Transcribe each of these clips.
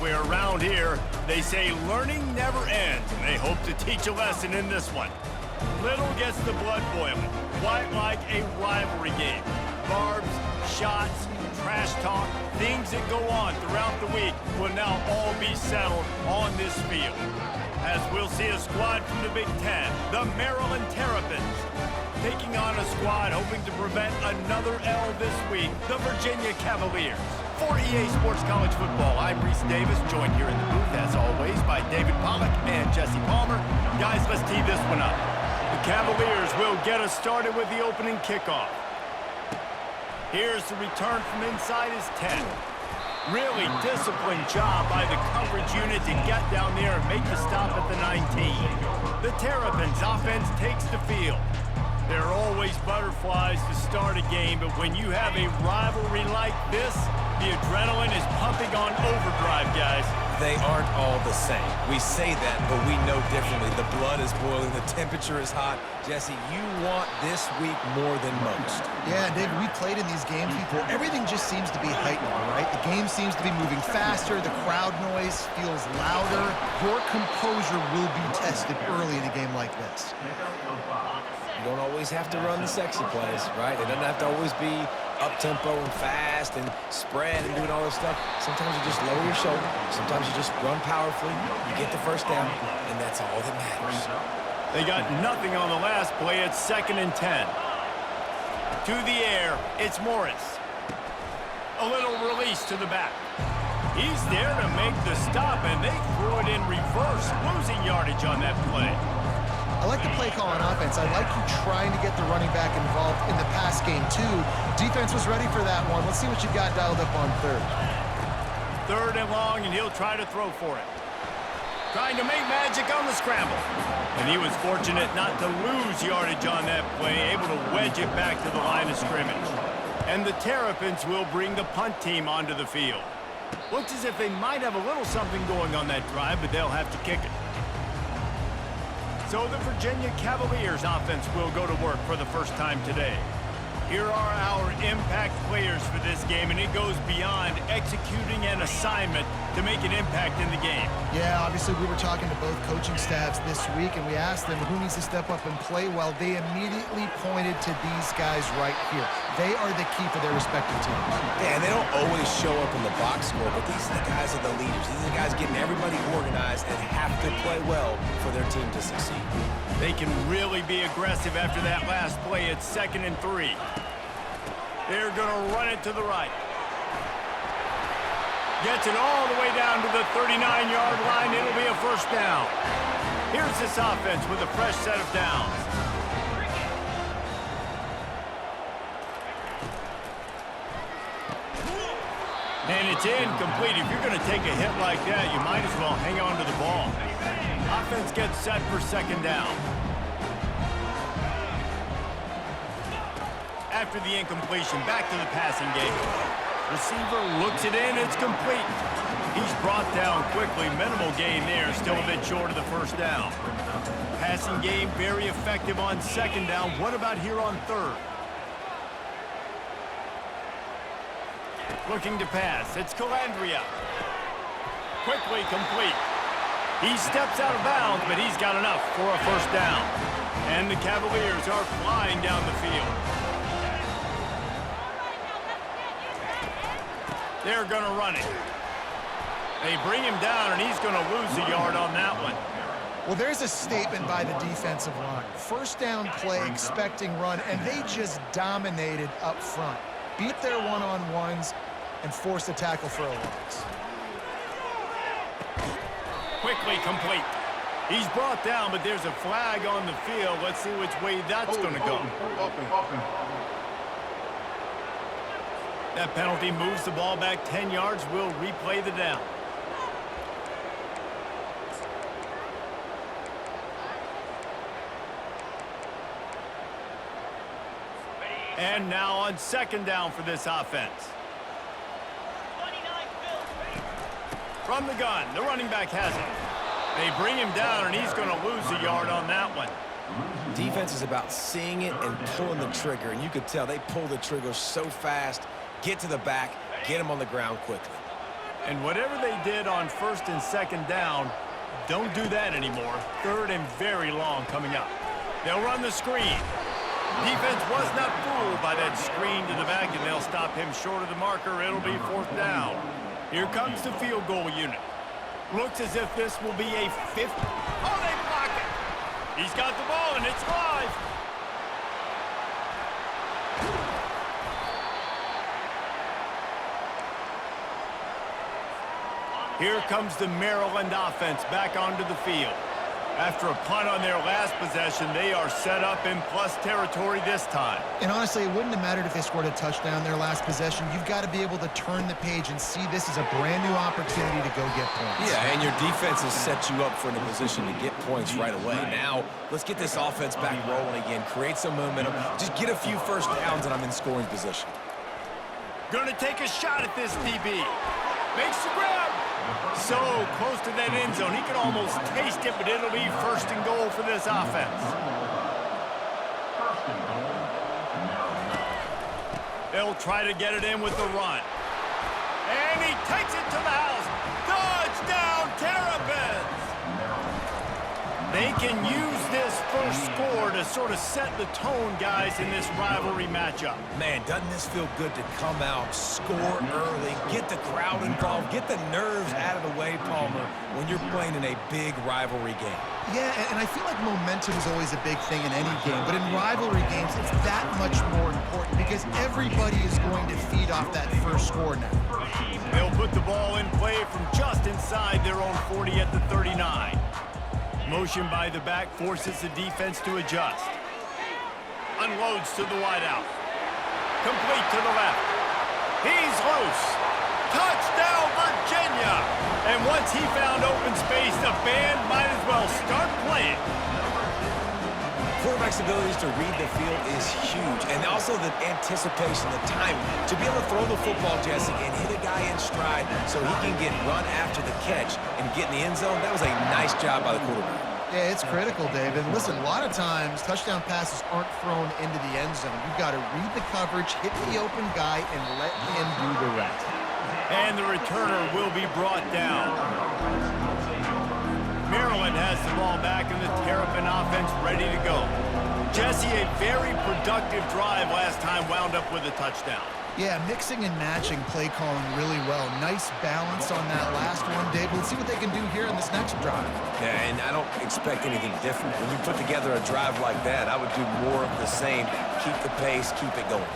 where around here they say learning never ends, and they hope to teach a lesson in this one. Little gets the blood boiling, quite like a rivalry game. Barbs, shots, trash talk, things that go on throughout the week will now all be settled on this field. As we'll see a squad from the Big Ten, the Maryland Terrapins, taking on a squad hoping to prevent another L this week, the Virginia Cavaliers. For EA Sports College Football, I'm Reese Davis, joined here in the booth, as always, by David Pollack and Jesse Palmer. Guys, let's tee this one up. The Cavaliers will get us started with the opening kickoff. Here's the return from inside his 10. Really disciplined job by the coverage unit to get down there and make the stop at the 19. The Terrapins offense takes the field. There are always butterflies to start a game, but when you have a rivalry like this, the adrenaline is pumping on overdrive, guys. They aren't all the same. We say that, but we know differently. The blood is boiling, the temperature is hot. Jesse, you want this week more than most. Yeah, David, we played in these games before. Everything just seems to be heightened, right? The game seems to be moving faster. The crowd noise feels louder. Your composure will be tested early in a game like this. You don't always have to run the sexy plays, right? It doesn't have to always be up-tempo and fast and spread and doing all this stuff. Sometimes you just lower your shoulder. Sometimes you just run powerfully. You get the first down, and that's all that matters. They got nothing on the last play. It's 2nd and 10. To the air, it's Morris. A little release to the back. He's there to make the stop, and they threw it in reverse, losing yardage on that play. I like the play call on offense. I like you trying to get the running back involved in the pass game, too. Defense was ready for that one. Let's see what you've got dialed up on third. 3rd and long, and he'll try to throw for it. Trying to make magic on the scramble. And he was fortunate not to lose yardage on that play, able to wedge it back to the line of scrimmage. And the Terrapins will bring the punt team onto the field. Looks as if they might have a little something going on that drive, but they'll have to kick it. So the Virginia Cavaliers offense will go to work for the first time today. Here are our impact players for this game, and it goes beyond executing an assignment to make an impact in the game. Yeah, obviously we were talking to both coaching staffs this week, and we asked them who needs to step up and play well. They immediately pointed to these guys right here. They are the key for their respective teams. Yeah, and they don't always show up in the box score, but these are the guys that are the leaders. These are the guys getting everybody organized and have to play well for their team to succeed. They can really be aggressive after that last play. It's 2nd and 3. They're going to run it to the right. Gets it all the way down to the 39-yard line. It'll be a first down. Here's this offense with a fresh set of downs. And it's incomplete. If you're going to take a hit like that, you might as well hang on to the ball. Offense gets set for 2nd down. After the incompletion, back to the passing game. Receiver looks it in, it's complete. He's brought down quickly, minimal gain there, still a bit short of the first down. Passing game very effective on 2nd down. What about here on 3rd? Looking to pass, it's Calandria. Quickly complete. He steps out of bounds, but he's got enough for a first down. And the Cavaliers are flying down the field. They're going to run it. They bring him down, and he's going to lose a yard on that one. Well, there's a statement by the defensive line. First down play, expecting run, and they just dominated up front. Beat their one-on-ones and forced a tackle for a loss. Quickly complete. He's brought down, but there's a flag on the field. Let's see which way that's going to go. That penalty moves the ball back 10 yards. We'll replay the down. And now on 2nd down for this offense. From the gun, the running back has it. They bring him down, and he's going to lose a yard on that one. Defense is about seeing it and pulling the trigger, and you could tell they pull the trigger so fast, get to the back, get him on the ground quickly. And whatever they did on first and second down, don't do that anymore. Third and very long coming up. They'll run the screen. Defense was not fooled by that screen to the back, and they'll stop him short of the marker. It'll be fourth down. Here comes the field goal unit. Looks as if this will be a fifth. Oh, they block it. He's got the ball, and it's live. Here comes the Maryland offense back onto the field. After a punt on their last possession, they are set up in plus territory this time. And honestly, it wouldn't have mattered if they scored a touchdown their last possession. You've got to be able to turn the page and see this as a brand new opportunity to go get points. Yeah, and your defense has set you up for the position to get points right away. Now, let's get this offense back rolling again, create some momentum, just get a few first downs, and I'm in scoring position. Gonna take a shot at this DB. Makes the grab. So close to that end zone. He can almost taste it, but it'll be first and goal for this offense. They'll try to get it in with the run. And he takes it to the house. Touchdown, Terrapins! They can use this first score to sort of set the tone, guys, in this rivalry matchup. Man, doesn't this feel good to come out, score early, get the crowd involved, get the nerves out of the way, Palmer, when you're playing in a big rivalry game. Yeah, and I feel like momentum is always a big thing in any game, but in rivalry games, it's that much more important because everybody is going to feed off that first score now. They'll put the ball in play from just inside their own 40 at the 39. Motion by the back forces the defense to adjust. Unloads to the wideout. Complete to the left. He's loose. Touchdown, Virginia! And once he found open space, the band might as well start playing. Quarterback's abilities to read the field is huge, and also the anticipation, the timing. To be able to throw the football, Jesse, and hit a guy in stride so he can get run after the catch and get in the end zone, that was a nice job by the quarterback. Yeah, it's critical, David. Listen, a lot of times, touchdown passes aren't thrown into the end zone. You've got to read the coverage, hit the open guy, and let him do the rest. And the returner will be brought down. Maryland has the ball back and the Terrapin offense ready to go. Jesse, a very productive drive last time wound up with a touchdown. Yeah, mixing and matching play calling really well. Nice balance on that last one, Dave. Let's see what they can do here in this next drive. Yeah, and I don't expect anything different. When you put together a drive like that, I would do more of the same. Keep the pace, keep it going.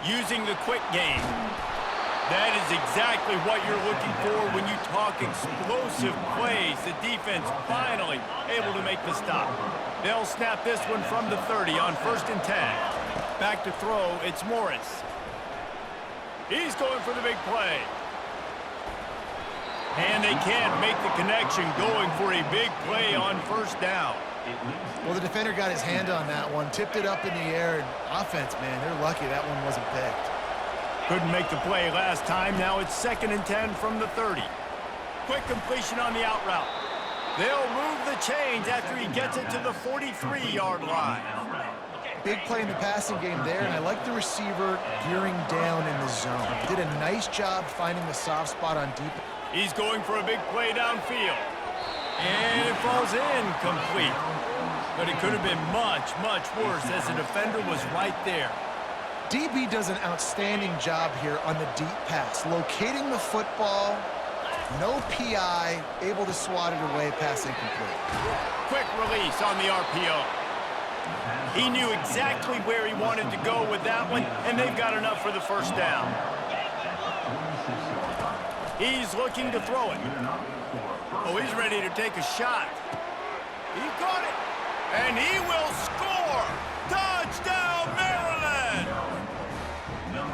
Using the quick game. That is exactly what you're looking for when you talk explosive plays. The defense finally able to make the stop. They'll snap this one from the 30 on 1st and 10. Back to throw, it's Morris. He's going for the big play. And they can't make the connection, going for a big play on 1st down. Well, the defender got his hand on that one, tipped it up in the air, and offense, man, they're lucky that one wasn't picked. Couldn't make the play last time. Now it's 2nd and 10 from the 30. Quick completion on the out route. They'll move the chains after he gets it to the 43-yard line. Big play in the passing game there, and I like the receiver gearing down in the zone. Did a nice job finding the soft spot on deep. He's going for a big play downfield. And it falls incomplete. But it could have been much, much worse as the defender was right there. DB does an outstanding job here on the deep pass, locating the football, no PI, able to swat it away, pass incomplete. Quick release on the RPO. He knew exactly where he wanted to go with that one, and they've got enough for the 1st down. He's looking to throw it. Oh, he's ready to take a shot. He got it, and he will score! Touchdown, Maryland!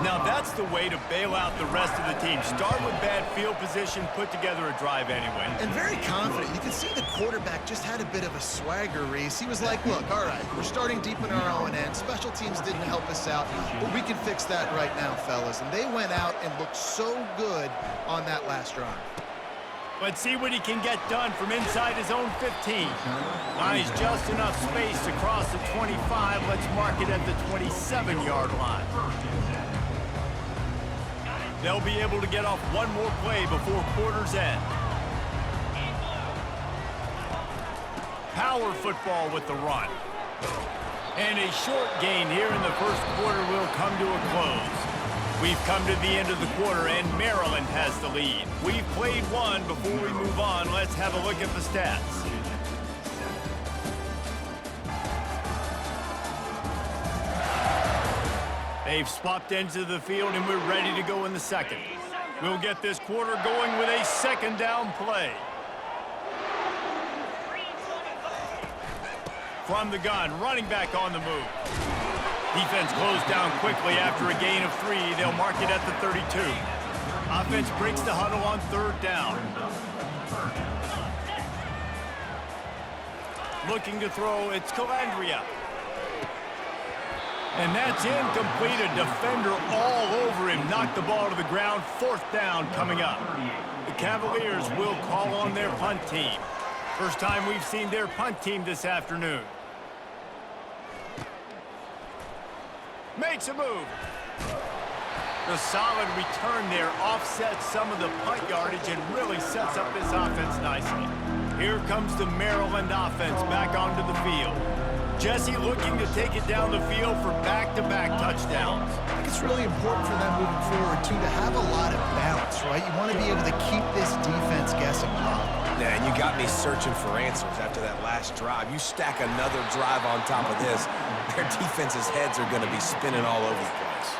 Now that's the way to bail out the rest of the team. Start with bad field position, put together a drive anyway. And very confident. You can see the quarterback just had a bit of a swagger race. He was like, look, all right, we're starting deep in our own end. Special teams didn't help us out, but we can fix that right now, fellas. And they went out and looked so good on that last drive. Let's see what he can get done from inside his own 15. Buys just enough space to cross the 25. Let's mark it at the 27-yard line. They'll be able to get off one more play before quarter's end. Power football with the run. And a short gain here in the first quarter will come to a close. We've come to the end of the quarter, and Maryland has the lead. We've played one. Before we move on, let's have a look at the stats. They've swapped ends of the field, and we're ready to go in the second. We'll get this quarter going with a second down play. From the gun, running back on the move. Defense closed down quickly after a gain of 3. They'll mark it at the 32. Offense breaks the huddle on third down. Looking to throw, it's Calandria. And that's incomplete. A defender all over him. Knocked the ball to the ground. Fourth down coming up. The Cavaliers will call on their punt team. First time we've seen their punt team this afternoon. Makes a move. The solid return there offsets some of the punt yardage and really sets up this offense nicely. Here comes the Maryland offense back onto the field. Jesse looking to take it down the field for back-to-back touchdowns. I think it's really important for them moving forward, too, to have a lot of balance, right? You want to be able to keep this defense guessing, Bob. Yeah, and you got me searching for answers after that last drive. You stack another drive on top of this, their defense's heads are going to be spinning all over the place.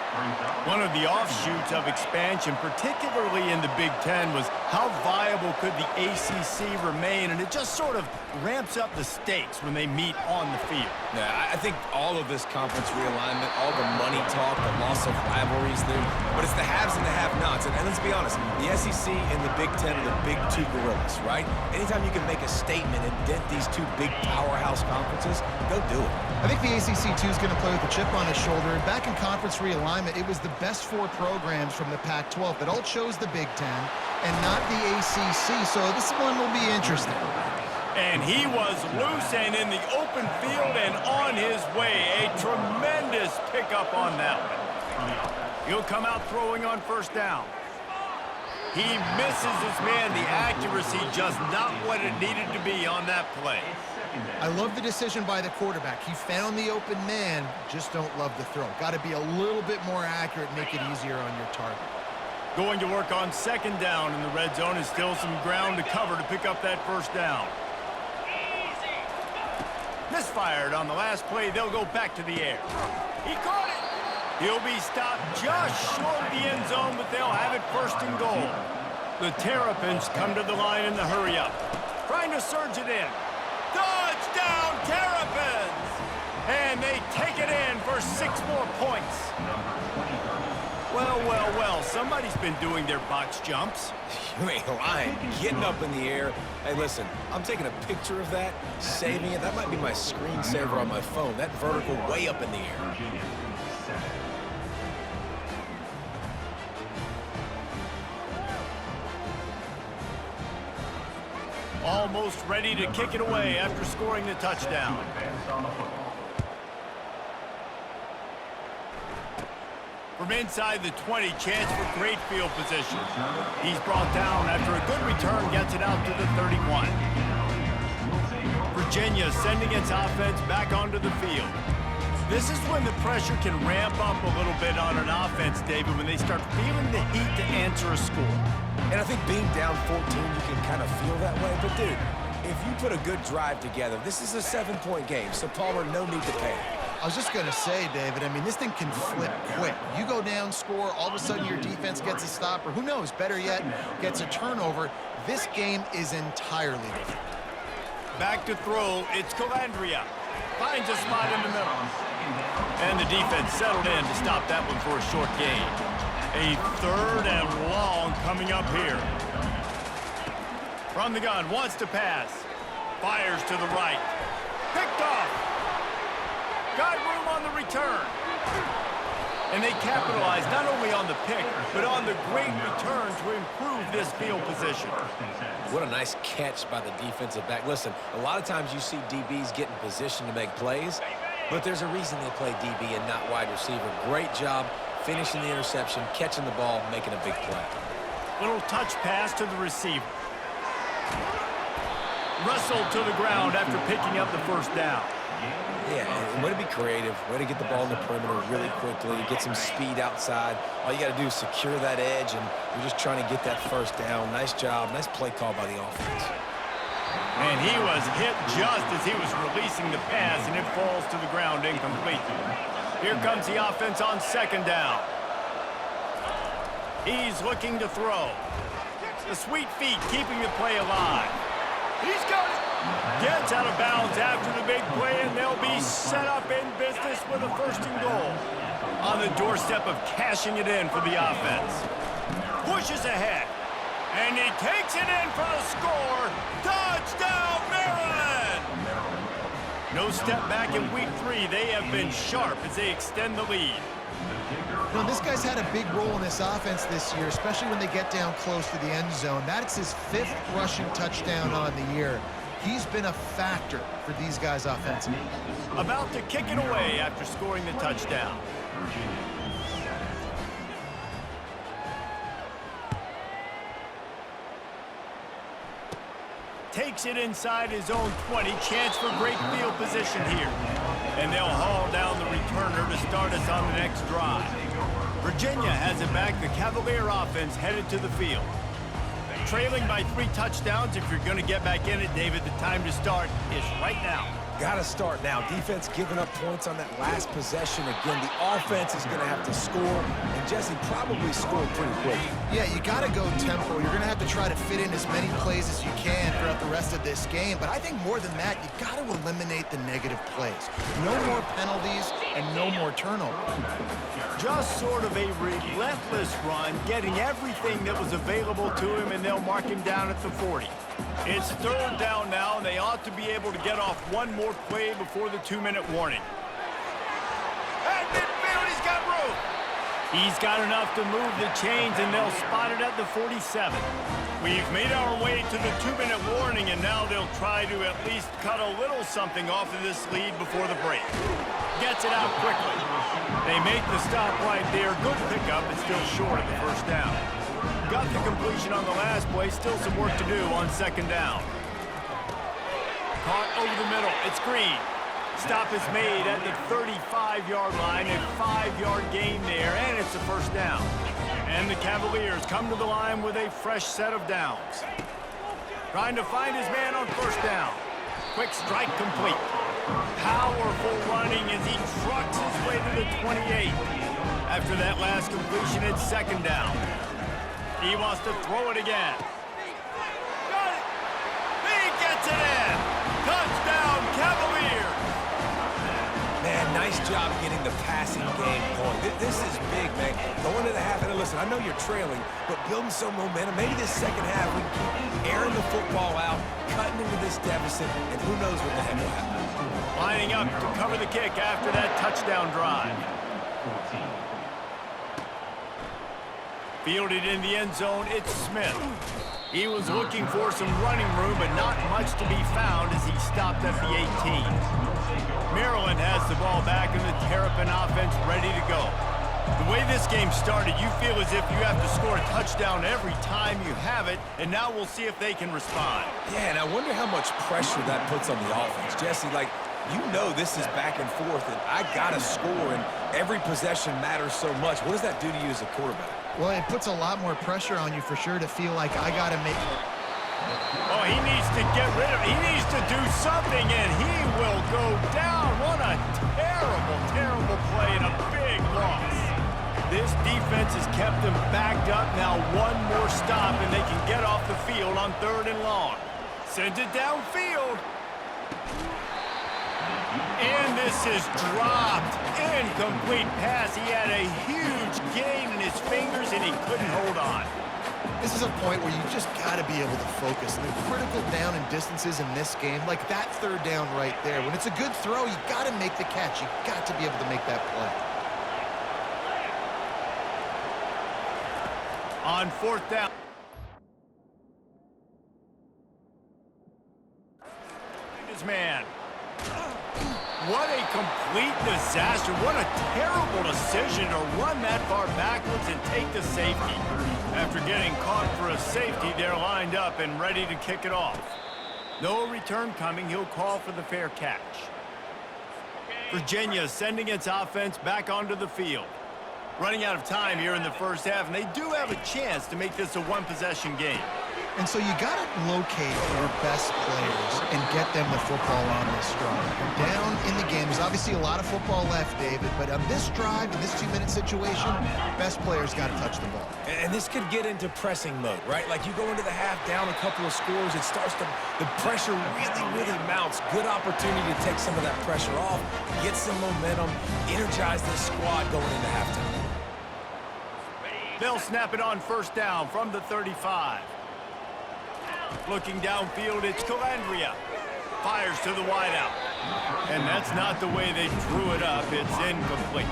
One of the offshoots of expansion, particularly in the Big Ten, was how viable could the ACC remain, and it just sort of ramps up the stakes when they meet on the field. Yeah, I think all of this conference realignment, all the money talk, the loss of rivalries there, but it's the haves and the have-nots. And let's be honest, the SEC and the Big Ten are the big two gorillas, right? Anytime you can make a statement and dent these two big powerhouse conferences, go do it. I think the ACC, too, is going to play with a chip on his shoulder. Back in conference realignment, it was the best 4 programs from the Pac-12 that all chose the Big Ten and not the ACC, so this one will be interesting. And he was loose and in the open field and on his way. A tremendous pickup on that one. He'll come out throwing on first down. He misses his man. The accuracy just not what it needed to be on that play. I love the decision by the quarterback. He found the open man, just don't love the throw. Got to be a little bit more accurate, make it easier on your target. Going to work on second down in the red zone is still some ground to cover to pick up that first down. Misfired on the last play. They'll go back to the air. He caught it. He'll be stopped just short of the end zone, but they'll have it first and goal. The Terrapins come to the line in the hurry-up. Trying to surge it in. Touchdown, Terrapins! And they take it in for 6 more points. Well, well, well, somebody's been doing their box jumps. You ain't lying. Getting up in the air. Hey, listen, I'm taking a picture of that, saving it. That might be my screensaver on my phone. That vertical way up in the air. Almost ready to kick it away after scoring the touchdown. From inside the 20, chance for great field position. He's brought down after a good return, gets it out to the 31. Virginia sending its offense back onto the field. This is when the pressure can ramp up a little bit on an offense, David, when they start feeling the heat to answer a score. And I think being down 14, you can kind of feel that way. But, dude, if you put a good drive together, this is a 7-point game, so Palmer, no need to panic. I was just going to say, David, I mean, this thing can flip quick. You go down, score, all of a sudden your defense gets a stop, or who knows, better yet, gets a turnover. This game is entirely different. Back to throw, it's Calandria. Finds a spot in the middle. And the defense settled in to stop that one for a short gain. A 3rd and long coming up here. From the gun, wants to pass. Fires to the right. Picked off. Got room on the return. And they capitalize not only on the pick, but on the great return to improve this field position. What a nice catch by the defensive back. Listen, a lot of times you see DBs get in position to make plays, but there's a reason they play DB and not wide receiver. Great job finishing the interception, catching the ball, making a big play. Little touch pass to the receiver. Wrestled to the ground after picking up the first down. Yeah, and way to be creative, way to get the ball in the perimeter really quickly, get some speed outside. All you got to do is secure that edge, and you're just trying to get that first down. Nice job, nice play call by the offense. And he was hit just as he was releasing the pass, and it falls to the ground incomplete. Here comes the offense on second down. He's looking to throw. The sweet feet keeping the play alive. He's got it. Gets out of bounds after the big play, and they'll be set up in business with a first and goal. On the doorstep of cashing it in for the offense. Pushes ahead. And he takes it in for the score. Touchdown, Maryland! No step back in week 3. They have been sharp as they extend the lead. You know, this guy's had a big role in this offense this year, especially when they get down close to the end zone. That's his 5th rushing touchdown on the year. He's been a factor for these guys offensively. About to kick it away after scoring the touchdown. Takes it inside his own 20. Chance for great field position here. And they'll haul down the returner to start us on the next drive. Virginia has it back. The Cavalier offense headed to the field. Trailing by 3 touchdowns. If you're going to get back in it, David, the time to start is right now. Got to start now. Defense giving up points on that last possession. Again, the offense is going to have to score, and Jesse probably scored pretty quick. Yeah, you got to go tempo. You're going to have to try to fit in as many plays as you can throughout the rest of this game. But I think more than that, you got to eliminate the negative plays. No more penalties and no more turnovers. Just sort of a relentless run, getting everything that was available to him, and they'll mark him down at the 40. It's third down now, and they ought to be able to get off one more play before the 2-minute warning. At midfield, he's got room. He's got enough to move the chains, and they'll spot it at the 47. We've made our way to the 2-minute warning, and now they'll try to at least cut a little something off of this lead before the break. Gets it out quickly. They make the stop right there. Good pickup, but still short of the first down. Got the completion on the last play. Still some work to do on second down. Caught over the middle. It's Green. Stop is made at the 35-yard line. A 5-yard gain there, and it's the first down. And the Cavaliers come to the line with a fresh set of downs. Trying to find his man on first down. Quick strike complete. Powerful running as he trucks his way to the 28. After that last completion, it's second down. He wants to throw it again. Got it! He gets it in! Touchdown, Cavaliers! Man, nice job getting the passing game going. This is big, man. Going to the half, and listen, I know you're trailing, but building some momentum. Maybe this second half we can keep airing the football out, cutting into this deficit, and who knows what the heck will happen. Lining up to cover the kick after that touchdown drive. Fielded in the end zone, it's Smith. He was looking for some running room, but not much to be found as he stopped at the 18. Maryland has the ball back and the Terrapin offense ready to go. The way this game started, you feel as if you have to score a touchdown every time you have it, and now we'll see if they can respond. Yeah, and I wonder how much pressure that puts on the offense. Jesse, like, you know this is back and forth, and I got to score, and every possession matters so much. What does that do to you as a quarterback? Well, it puts a lot more pressure on you for sure to feel like I got to make... Oh, he needs to get rid of it. He needs to do something, and he will go down. What a terrible, terrible play and a big loss. This defense has kept them backed up. Now one more stop, and they can get off the field on 3rd and long. Sends it downfield. And this is dropped. Incomplete pass. He had a huge gain in his fingers, and he couldn't hold on. This is a point where you just got to be able to focus. And the critical down and distances in this game, like that 3rd down right there, when it's a good throw, you got to make the catch. You got to be able to make that play. On 4th down. His man. What a complete disaster. What a terrible decision to run that far backwards and take the safety. After getting caught for a safety, they're lined up and ready to kick it off. No return coming. He'll call for the fair catch. Virginia sending its offense back onto the field. Running out of time here in the first half, and they do have a chance to make this a one-possession game. And so you got to locate your best players and get them the football on this drive. Down in the game, there's obviously a lot of football left, David, but on this drive, in this 2-minute situation, best players got to touch the ball. And this could get into pressing mode, right? Like you go into the half down a couple of scores, it starts to, the pressure really mounts. Good opportunity to take some of that pressure off, get some momentum, energize this squad going into halftime. They'll snap it on first down from the 35. Looking downfield, it's Calandria. Fires to the wideout. And that's not the way they drew it up. It's incomplete.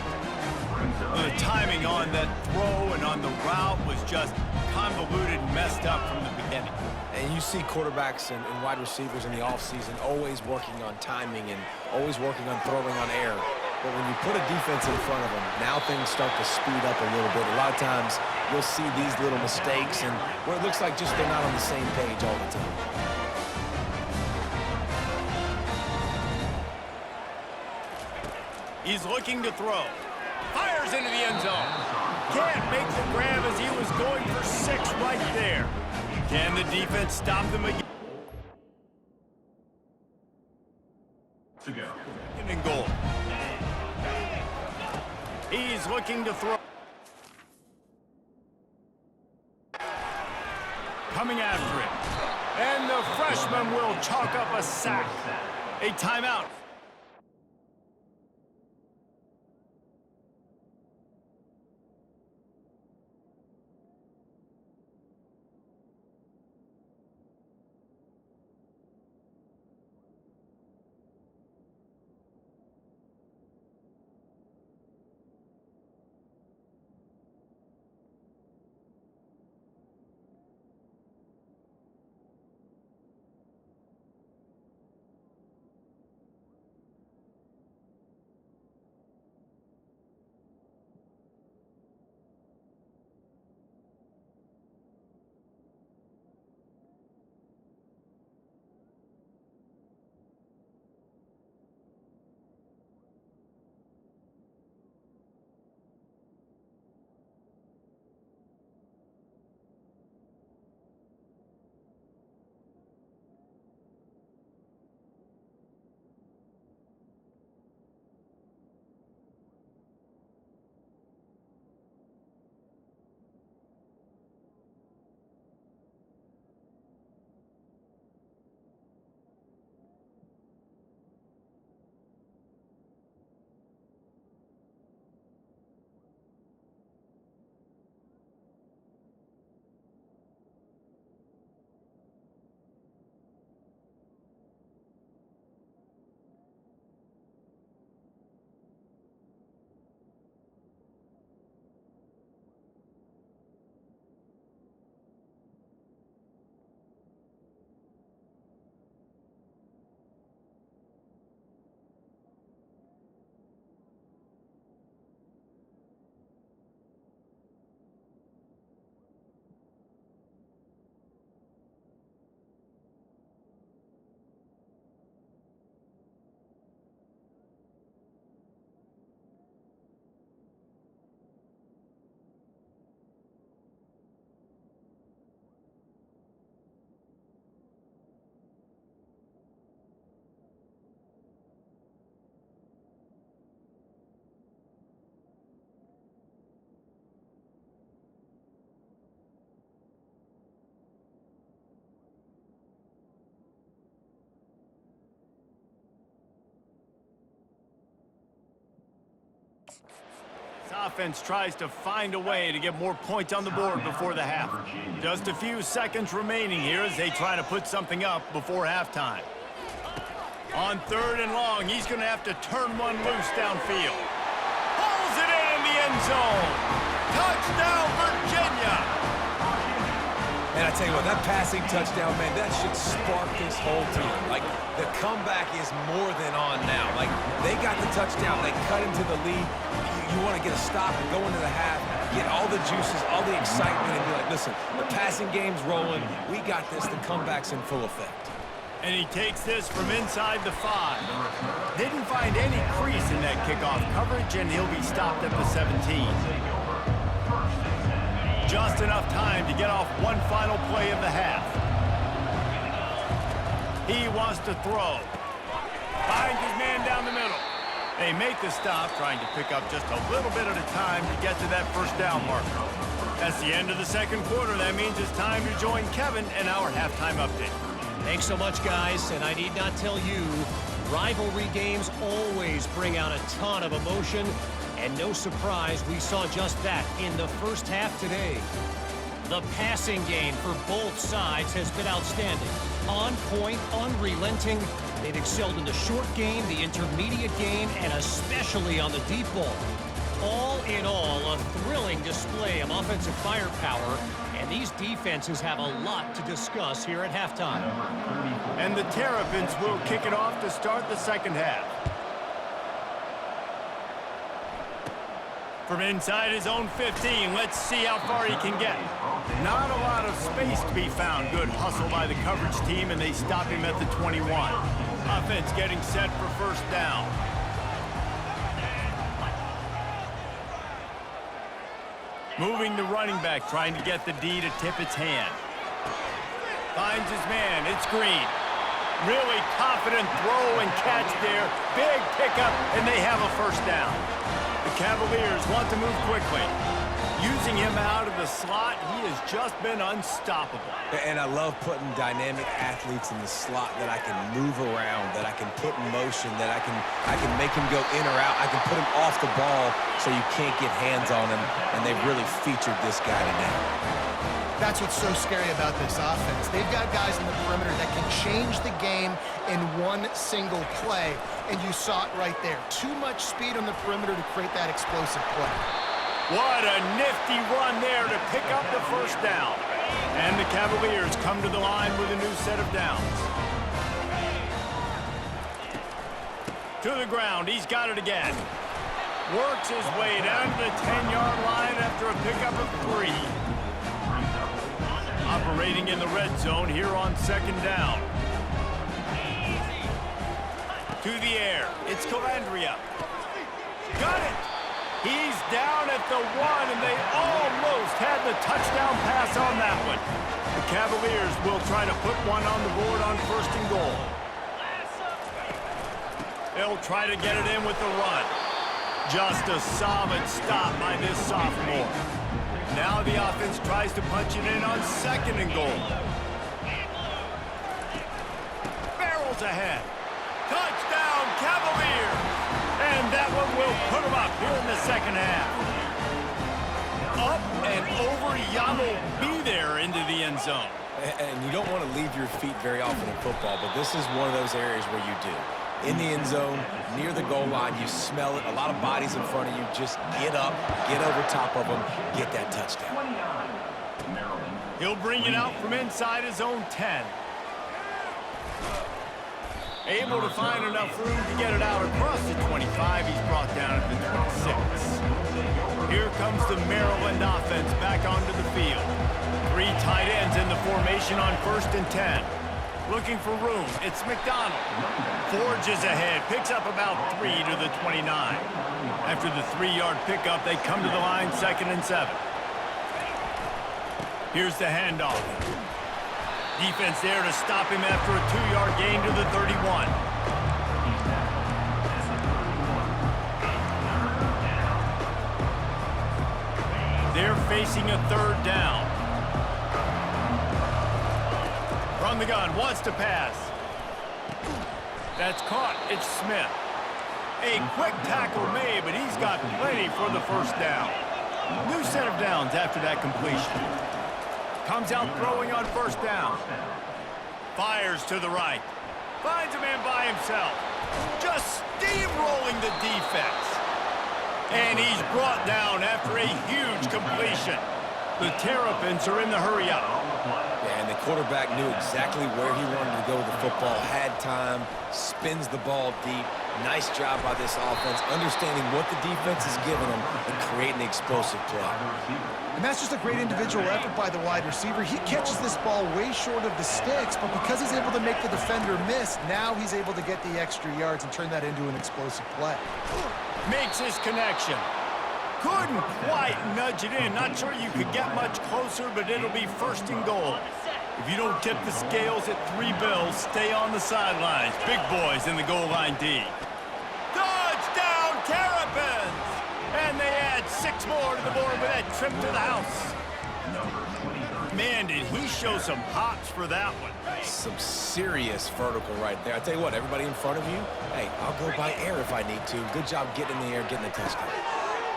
The timing on that throw and on the route was just convoluted and messed up from the beginning. And you see quarterbacks and wide receivers in the offseason always working on timing and always working on throwing on air. But when you put a defense in front of them, now things start to speed up a little bit. A lot of times you'll see these little mistakes and where it looks like just they're not on the same page all the time. He's looking to throw. Fires into the end zone. Can't make the grab as he was going for 6 right there. Can the defense stop them again? To go. Second and goal. He's looking to throw. Coming after it. And the freshman will chalk up a sack. A timeout. This offense tries to find a way to get more points on the board before the half. Just a few seconds remaining here as they try to put something up before halftime. On 3rd and long, he's going to have to turn one loose downfield. Pulls it in the end zone. Touchdown, Virginia! And I tell you what, that passing touchdown, man, that should spark this whole team. Like, the comeback is more than on now. Like, they got the touchdown. They cut into the lead. You want to get a stop and go into the half, get all the juices, all the excitement, and be like, listen, the passing game's rolling. We got this. The comeback's in full effect. And he takes this from inside the 5. Didn't find any crease in that kickoff coverage, and he'll be stopped at the 17. Just enough time to get off one final play of the half. He wants to throw. Finds his man down the middle. They make the stop, trying to pick up just a little bit at a time to get to that first down marker. That's the end of the second quarter. That means it's time to join Kevin in our halftime update. Thanks so much, guys, and I need not tell you, rivalry games always bring out a ton of emotion, and no surprise, we saw just that in the first half today. The passing game for both sides has been outstanding. On point, unrelenting. They've excelled in the short game, the intermediate game, and especially on the deep ball. All in all, a thrilling display of offensive firepower, and these defenses have a lot to discuss here at halftime. And the Terrapins will kick it off to start the second half. From inside his own 15, let's see how far he can get. Not a lot of space to be found. Good hustle by the coverage team, and they stop him at the 21. Offense getting set for first down. Moving the running back, trying to get the D to tip its hand. Finds his man, it's Green. Really confident throw and catch there. Big pickup, and they have a first down. The Cavaliers want to move quickly. Using him out of the slot, he has just been unstoppable. And I love putting dynamic athletes in the slot that I can move around, that I can put in motion, that I can make him go in or out. I can put him off the ball so you can't get hands on him, and they've really featured this guy today. That's what's so scary about this offense. They've got guys in the perimeter that can change the game in one single play, and you saw it right there. Too much speed on the perimeter to create that explosive play. What a nifty run there to pick up the first down. And the Cavaliers come to the line with a new set of downs. To the ground, he's got it again. Works his way down to the 10-yard line after a pickup of 3. Operating in the red zone here on second down. To the air, it's Calandria. Got it! He's down at the 1, and they almost had the touchdown pass on that one. The Cavaliers will try to put one on the board on first and goal. They'll try to get it in with the run. Just a solid stop by this sophomore. Now the offense tries to punch it in on second and goal. Barrels ahead. Touchdown, Cavaliers! And that one will put them up here in the second half. Up and over, Yamo be there into the end zone. And you don't want to leave your feet very often in football, but this is one of those areas where you do. In the end zone, near the goal line, you smell it. A lot of bodies in front of you. Just get up, get over top of them, get that touchdown. He'll bring it out from inside his own 10. Able to find enough room to get it out across the 25. He's brought down at the 26. Here comes the Maryland offense back onto the field. 3 tight ends in the formation on first and 10. Looking for room, it's McDonald. Forges ahead, picks up about 3 to the 29. After the 3-yard pickup, they come to the line second and 7. Here's the handoff. Defense there to stop him after a 2-yard gain to the 31. They're facing a third down. From the gun, wants to pass. That's caught. It's Smith. A quick tackle made, but he's got plenty for the first down. New set of downs after that completion. Comes out throwing on first down. Fires to the right. Finds a man by himself. Just steamrolling the defense. And he's brought down after a huge completion. The Terrapins are in the hurry-up. Yeah, and the quarterback knew exactly where he wanted to go with the football, had time, spins the ball deep. Nice job by this offense, understanding what the defense is giving them and creating the explosive play. And that's just a great individual effort by the wide receiver. He catches this ball way short of the sticks, but because he's able to make the defender miss, now he's able to get the extra yards and turn that into an explosive play. Makes his connection. Couldn't quite nudge it in. Not sure you could get much closer, but it'll be first and goal. If you don't tip the scales at 3 bills, stay on the sidelines. Big boys in the goal line D. Touchdown, Terrapins! And they add 6 more to the board with that trip to the house. Man, did he show some hops for that one. Some serious vertical right there. I tell you what, everybody in front of you, hey, I'll go by air if I need to. Good job getting in the air, getting the touchdown.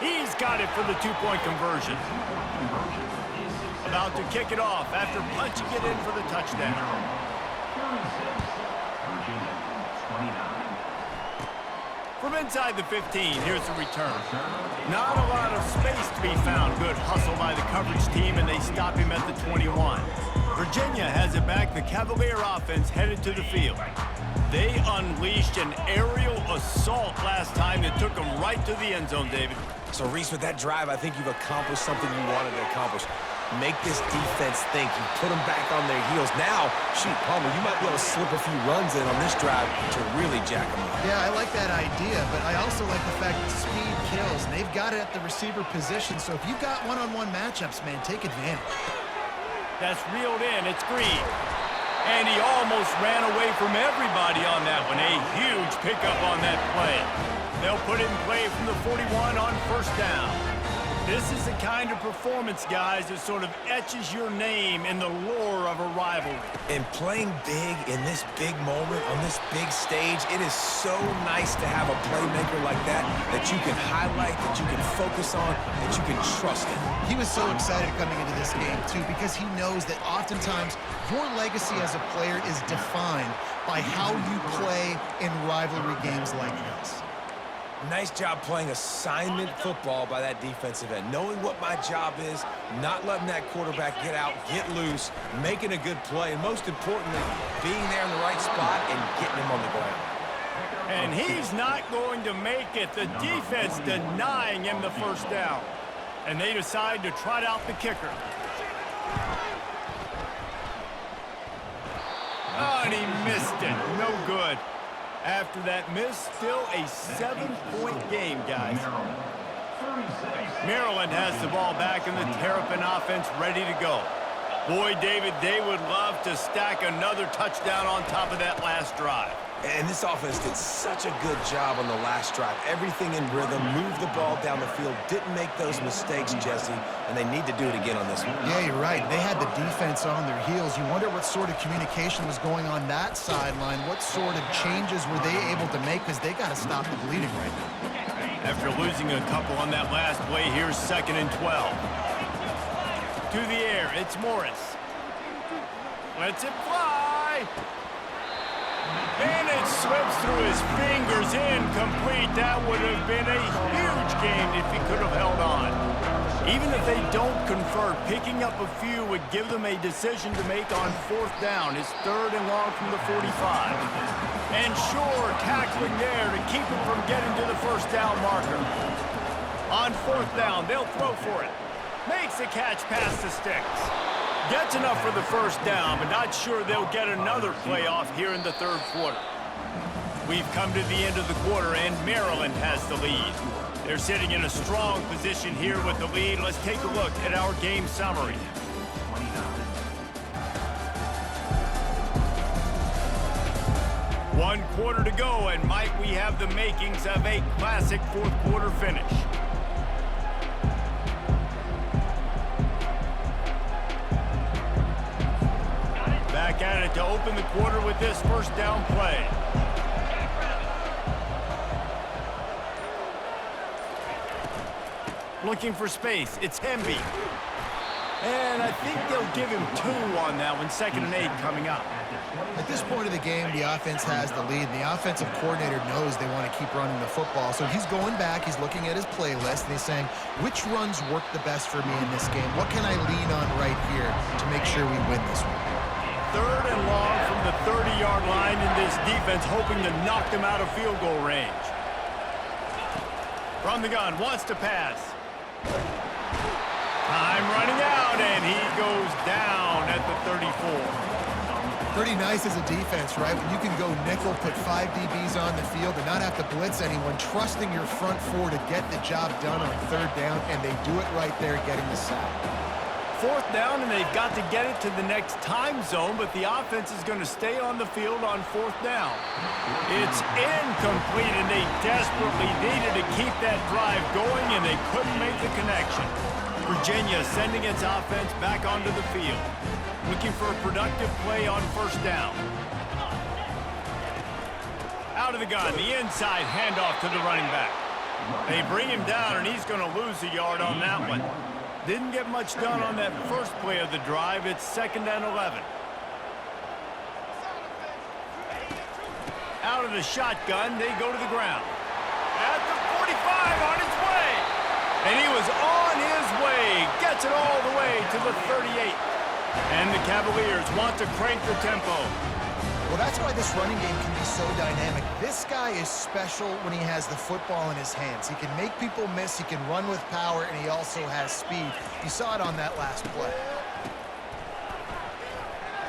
He's got it for the 2-point conversion. About to kick it off after punching it in for the touchdown. From inside the 15, here's the return. Not a lot of space to be found. Good hustle by the coverage team, and they stop him at the 21. Virginia has it back. The Cavalier offense headed to the field. They unleashed an aerial assault last time that took them right to the end zone, David. So, Reese, with that drive, I think you've accomplished something you wanted to accomplish. Make this defense think. You put them back on their heels. Now, shoot, Palmer, you might be able to slip a few runs in on this drive to really jack them up. Yeah, I like that idea, but I also like the fact that speed kills. And they've got it at the receiver position, so if you've got one-on-one matchups, man, take advantage. That's reeled in. It's Green. And he almost ran away from everybody on that one. A huge pickup on that play. They'll put it in play from the 41 on first down. This is the kind of performance, guys, that sort of etches your name in the lore of a rivalry. And playing big in this big moment, on this big stage, it is so nice to have a playmaker like that you can highlight, that you can focus on, that you can trust in. He was so excited coming into this game, too, because he knows that oftentimes your legacy as a player is defined by how you play in rivalry games like this. Nice job playing assignment football by that defensive end. Knowing what my job is, not letting that quarterback get out, get loose, making a good play, and most importantly, being there in the right spot and getting him on the ground. And he's not going to make it. The defense denying him the first down. And they decide to trot out the kicker. Oh, and he missed it. No good. After that miss, still a 7-point game, guys. Maryland has the ball back in the Terrapin offense ready to go. Boy, David, they would love to stack another touchdown on top of that last drive. And this offense did such a good job on the last drive. Everything in rhythm, moved the ball down the field, didn't make those mistakes, Jesse, and they need to do it again on this one. Yeah, you're right. They had the defense on their heels. You wonder what sort of communication was going on that sideline. What sort of changes were they able to make, because they got to stop the bleeding right now. After losing a couple on that last play, here's 2nd and 12. To the air, it's Morris. Lets it fly. And it slips through his fingers, incomplete. That would have been a huge game if he could have held on. Even if they don't convert, picking up a few would give them a decision to make on 4th down. It's 3rd and long from the 45. And Shore tackling there to keep him from getting to the first down marker. On 4th down, they'll throw for it. Makes the catch past the sticks. Gets enough for the first down, but not sure they'll get another playoff here in the 3rd quarter. We've come to the end of the quarter, and Maryland has the lead. They're sitting in a strong position here with the lead. Let's take a look at our game summary. One quarter to go, and might we have the makings of a classic 4th quarter finish. Back at it to open the quarter with this first down play. Looking for space, it's Hemby. And I think they'll give him 2 on that one, 2nd and 8 coming up. At this point of the game, the offense has the lead, and the offensive coordinator knows they want to keep running the football. So he's going back, he's looking at his playlist, and he's saying, which runs work the best for me in this game? What can I lean on right here to make sure we win this one? 3rd and long from the 30-yard line in this defense, hoping to knock them out of field goal range. From the gun, wants to pass. Time running out, and he goes down at the 34. Pretty nice as a defense, right? When you can go nickel, put 5 DBs on the field and not have to blitz anyone, trusting your front 4 to get the job done on 3rd down, and they do it right there, getting the sack. 4th down, and they've got to get it to the next time zone, but the offense is going to stay on the field on 4th down. It's incomplete, and they desperately needed to keep that drive going, and they couldn't make the connection. Virginia sending its offense back onto the field, looking for a productive play on 1st down. Out of the gun, the inside handoff to the running back. They bring him down, and he's going to lose a yard on that one. Didn't get much done on that first play of the drive. It's 2nd and 11. Out of the shotgun, they go to the ground. At the 45, on his way. And he was on his way. Gets it all the way to the 38. And the Cavaliers want to crank the tempo. Well, that's why this running game can be so dynamic. This guy is special when he has the football in his hands. He can make people miss, he can run with power, and he also has speed. You saw it on that last play.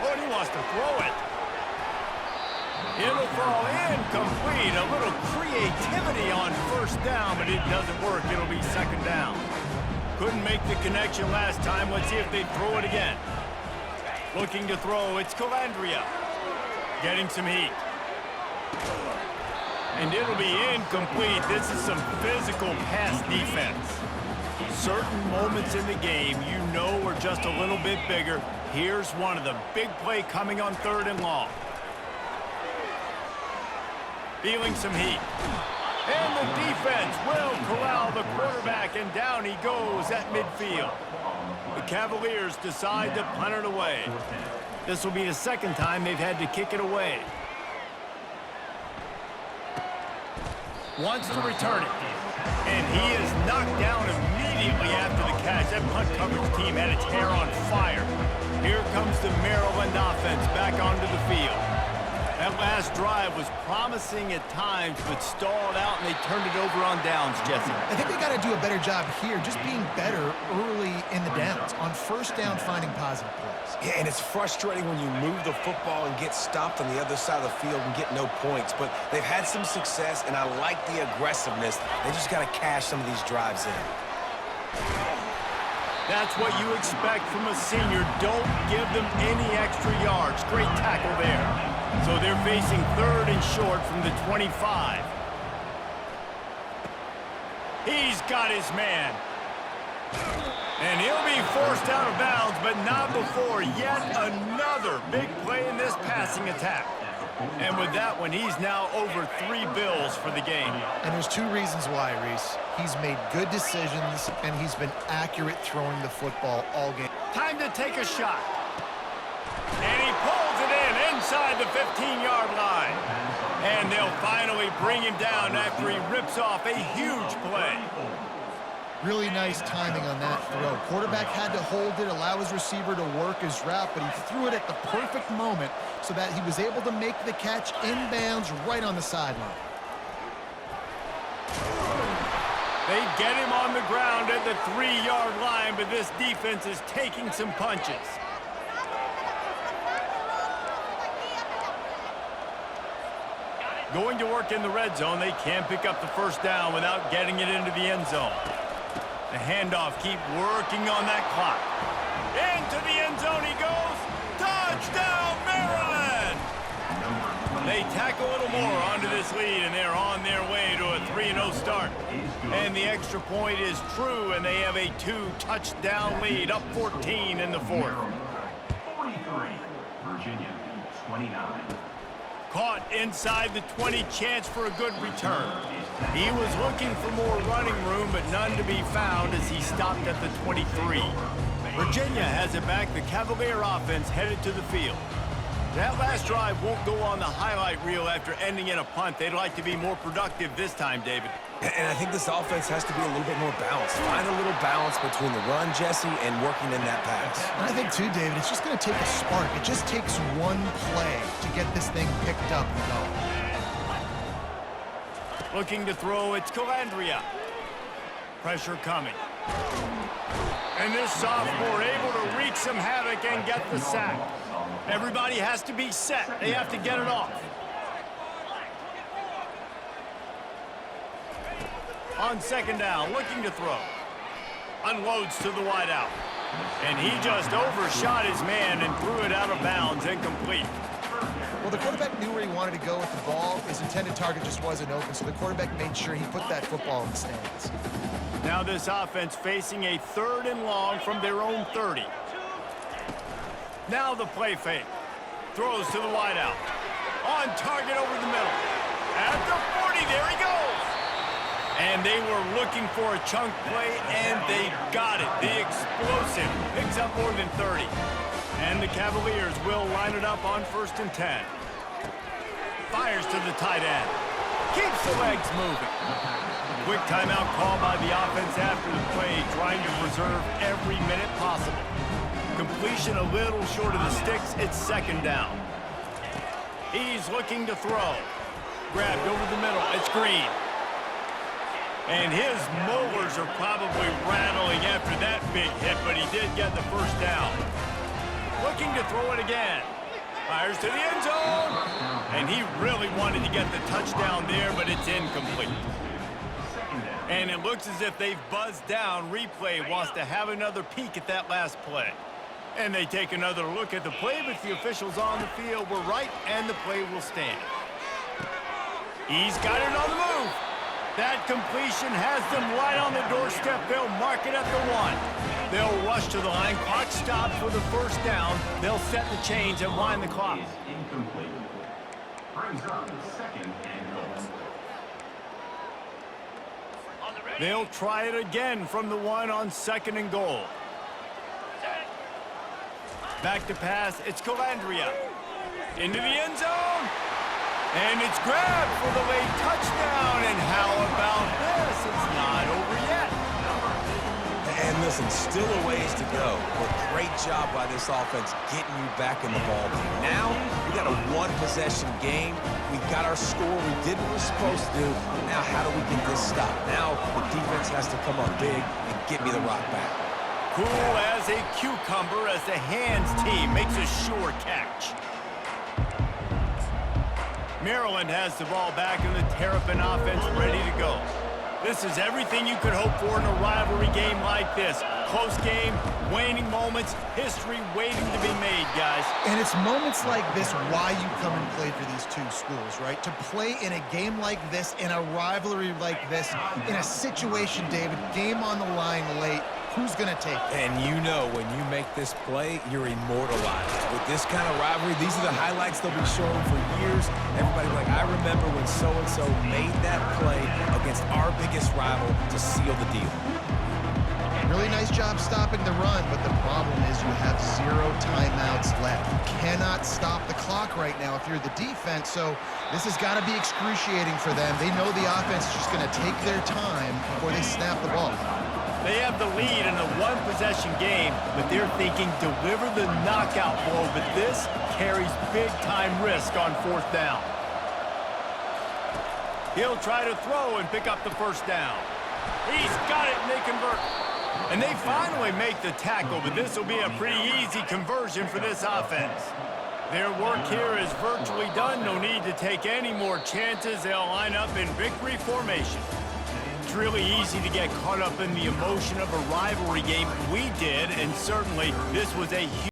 Oh, and he wants to throw it. It'll fall incomplete. A little creativity on 1st down, but it doesn't work. It'll be 2nd down. Couldn't make the connection last time. Let's see if they throw it again. Looking to throw, it's Calandria. Getting some heat. And it'll be incomplete. This is some physical pass defense. Certain moments in the game you know are just a little bit bigger. Here's one of the big play coming on 3rd and long. Feeling some heat. And the defense will corral the quarterback, and down he goes at midfield. The Cavaliers decide to punt it away. This will be the 2nd time they've had to kick it away. Wants to return it. And he is knocked down immediately after the catch. That punt coverage team had its hair on fire. Here comes the Maryland offense back onto the field. That last drive was promising at times, but stalled out, and they turned it over on downs, Jesse. I think they got to do a better job here, just being better early in the downs. On 1st down, finding positive plays. Yeah, and it's frustrating when you move the football and get stopped on the other side of the field and get no points. But they've had some success, and I like the aggressiveness. They just got to cash some of these drives in. That's what you expect from a senior. Don't give them any extra yards. Great tackle there. So they're facing 3rd and short from the 25. He's got his man. And he'll be forced out of bounds, but not before yet another big play in this passing attack. And with that one, he's now over 3 bills for the game. And there's 2 reasons why, Reese. He's made good decisions, and he's been accurate throwing the football all game. Time to take a shot. And he pulls it in inside the 15-yard line. And they'll finally bring him down after he rips off a huge play. Really nice timing on that throw. Quarterback had to hold it, allow his receiver to work his route, but he threw it at the perfect moment so that he was able to make the catch inbounds right on the sideline. They get him on the ground at the 3-yard line, but this defense is taking some punches. Going to work in the red zone, they can't pick up the 1st down without getting it into the end zone. The handoff, keep working on that clock. Into the end zone he goes. Touchdown, Maryland! They tack a little more onto this lead, and they're on their way to a 3-0 start. And the extra point is true, and they have a 2-touchdown lead, up 14 in the 4th. 43, Virginia, 29. Caught inside the 20, chance for a good return. He was looking for more running room, but none to be found as he stopped at the 23. Virginia has it back. The Cavalier offense headed to the field. That last drive won't go on the highlight reel after ending in a punt. They'd like to be more productive this time, David. And I think this offense has to be a little bit more balanced. Find a little balance between the run, Jesse, and working in that pass. And I think, too, David, it's just going to take a spark. It just takes one play to get this thing picked up and going. Looking to throw, it's Calandria. Pressure coming. And this sophomore able to wreak some havoc and get the sack. Everybody has to be set. They have to get it off. On second down, looking to throw. Unloads to the wideout. And he just overshot his man and threw it out of bounds, incomplete. Well, the quarterback knew where he wanted to go with the ball. His intended target just wasn't open, so the quarterback made sure he put that football in the stands. Now this offense facing a 3rd and long from their own 30. Now the play fake. Throws to the wideout. On target over the middle. At the 40, there he goes. And they were looking for a chunk play, and they got it. The explosive picks up more than 30. And the Cavaliers will line it up on 1st and 10. Fires to the tight end. Keeps the legs moving. Quick timeout call by the offense after the play, trying to preserve every minute possible. Completion a little short of the sticks. It's 2nd down. He's looking to throw. Grabbed over the middle. It's Green. And his molars are probably rattling after that big hit, but he did get the 1st down. Looking to throw it again. Fires to the end zone. And he really wanted to get the touchdown there, but it's incomplete. And it looks as if they've buzzed down. Replay wants to have another peek at that last play. And they take another look at the play, but the officials on the field were right, and the play will stand. He's got it on the move. That completion has them right on the doorstep. They'll mark it at the 1. They'll rush to the line. Clock stopped for the 1st down. They'll set the chains and wind the clock. Incomplete. Brings up 2nd and goal. They'll try it again from the 1 on 2nd and goal. Back to pass. It's Calandria. Into the end zone. And it's grabbed for the late touchdown. And how about this? It's not over yet. And listen, still a ways to go, but great job by this offense getting you back in the ball game. Now, we got a 1-possession game. We got our score. We did what we're supposed to do. Now, how do we get this stopped? Now, the defense has to come up big and get me the rock back. Cool as a cucumber as the hands team makes a sure catch. Maryland has the ball back in the Terrapin offense ready to go. This is everything you could hope for in a rivalry game like this. Close game, waning moments, history waiting to be made, guys. And it's moments like this why you come and play for these two schools, right? To play in a game like this, in a rivalry like this, in a situation, David, game on the line late, who's going to take it? And you know when you make this play, you're immortalized. With this kind of rivalry, these are the highlights they'll be showing for years. Everybody like, I remember when so-and-so made that play against our biggest rival to seal the deal. Really nice job stopping the run, but the problem is you have 0 timeouts left. You cannot stop the clock right now if you're the defense, so this has got to be excruciating for them. They know the offense is just going to take their time before they snap the ball. They have the lead in a 1-possession game, but they're thinking deliver the knockout blow, but this carries big-time risk on 4th down. He'll try to throw and pick up the 1st down. He's got it, and they convert. And they finally make the tackle, but this will be a pretty easy conversion for this offense. Their work here is virtually done. No need to take any more chances. They'll line up in victory formation. It's really easy to get caught up in the emotion of a rivalry game. We did, and certainly this was a huge